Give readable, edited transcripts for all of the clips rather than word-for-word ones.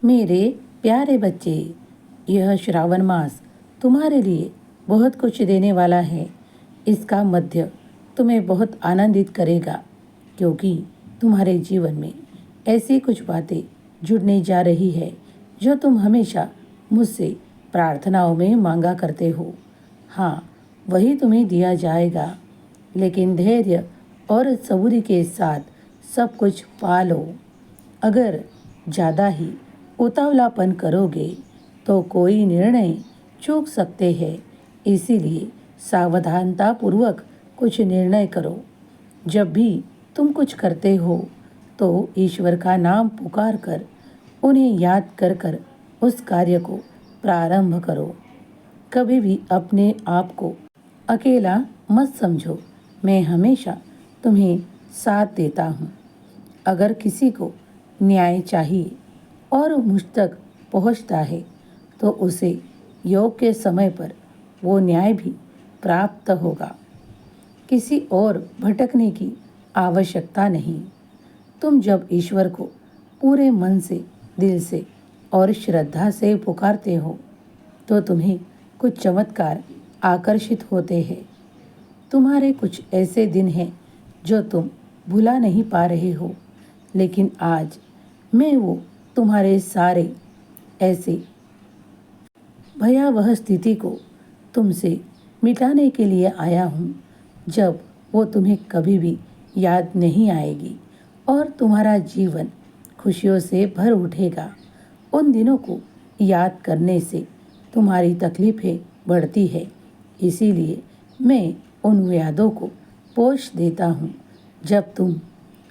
मेरे प्यारे बच्चे, यह श्रावण मास तुम्हारे लिए बहुत कुछ देने वाला है। इसका मध्य तुम्हें बहुत आनंदित करेगा, क्योंकि तुम्हारे जीवन में ऐसी कुछ बातें जुड़ने जा रही है जो तुम हमेशा मुझसे प्रार्थनाओं में मांगा करते हो। हाँ, वही तुम्हें दिया जाएगा, लेकिन धैर्य और सब्र के साथ सब कुछ पा लो। अगर ज़्यादा ही उतावलापन करोगे तो कोई निर्णय चूक सकते हैं, इसीलिए सावधानतापूर्वक कुछ निर्णय करो। जब भी तुम कुछ करते हो तो ईश्वर का नाम पुकार कर, उन्हें याद कर कर उस कार्य को प्रारंभ करो। कभी भी अपने आप को अकेला मत समझो, मैं हमेशा तुम्हें साथ देता हूँ। अगर किसी को न्याय चाहिए और मुझ तक पहुँचता है तो उसे योग्य समय पर वो न्याय भी प्राप्त होगा। किसी और भटकने की आवश्यकता नहीं। तुम जब ईश्वर को पूरे मन से, दिल से और श्रद्धा से पुकारते हो तो तुम्हें कुछ चमत्कार आकर्षित होते हैं। तुम्हारे कुछ ऐसे दिन हैं जो तुम भुला नहीं पा रहे हो, लेकिन आज मैं वो तुम्हारे सारे ऐसे भयावह स्थिति को तुमसे मिटाने के लिए आया हूँ, जब वो तुम्हें कभी भी याद नहीं आएगी और तुम्हारा जीवन खुशियों से भर उठेगा। उन दिनों को याद करने से तुम्हारी तकलीफ़ें बढ़ती है, इसीलिए मैं उन यादों को पोंछ देता हूँ। जब तुम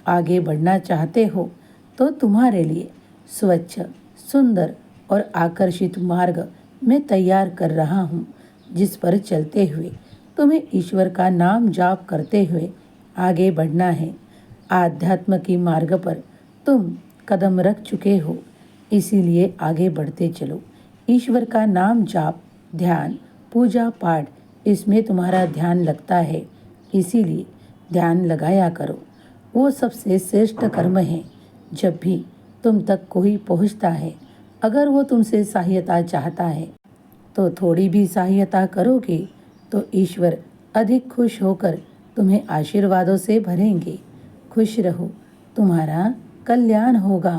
आगे बढ़ना चाहते हो तो तुम्हारे लिए स्वच्छ, सुंदर और आकर्षित मार्ग मैं तैयार कर रहा हूँ, जिस पर चलते हुए तुम्हें ईश्वर का नाम जाप करते हुए आगे बढ़ना है। आध्यात्म की मार्ग पर तुम कदम रख चुके हो, इसीलिए आगे बढ़ते चलो। ईश्वर का नाम जाप, ध्यान, पूजा पाठ, इसमें तुम्हारा ध्यान लगता है, इसीलिए ध्यान लगाया करो। वो सबसे श्रेष्ठ कर्म है। जब भी तुम तक कोई पहुंचता है, अगर वो तुमसे सहायता चाहता है तो थोड़ी भी सहायता करोगे तो ईश्वर अधिक खुश होकर तुम्हें आशीर्वादों से भरेंगे। खुश रहो, तुम्हारा कल्याण होगा।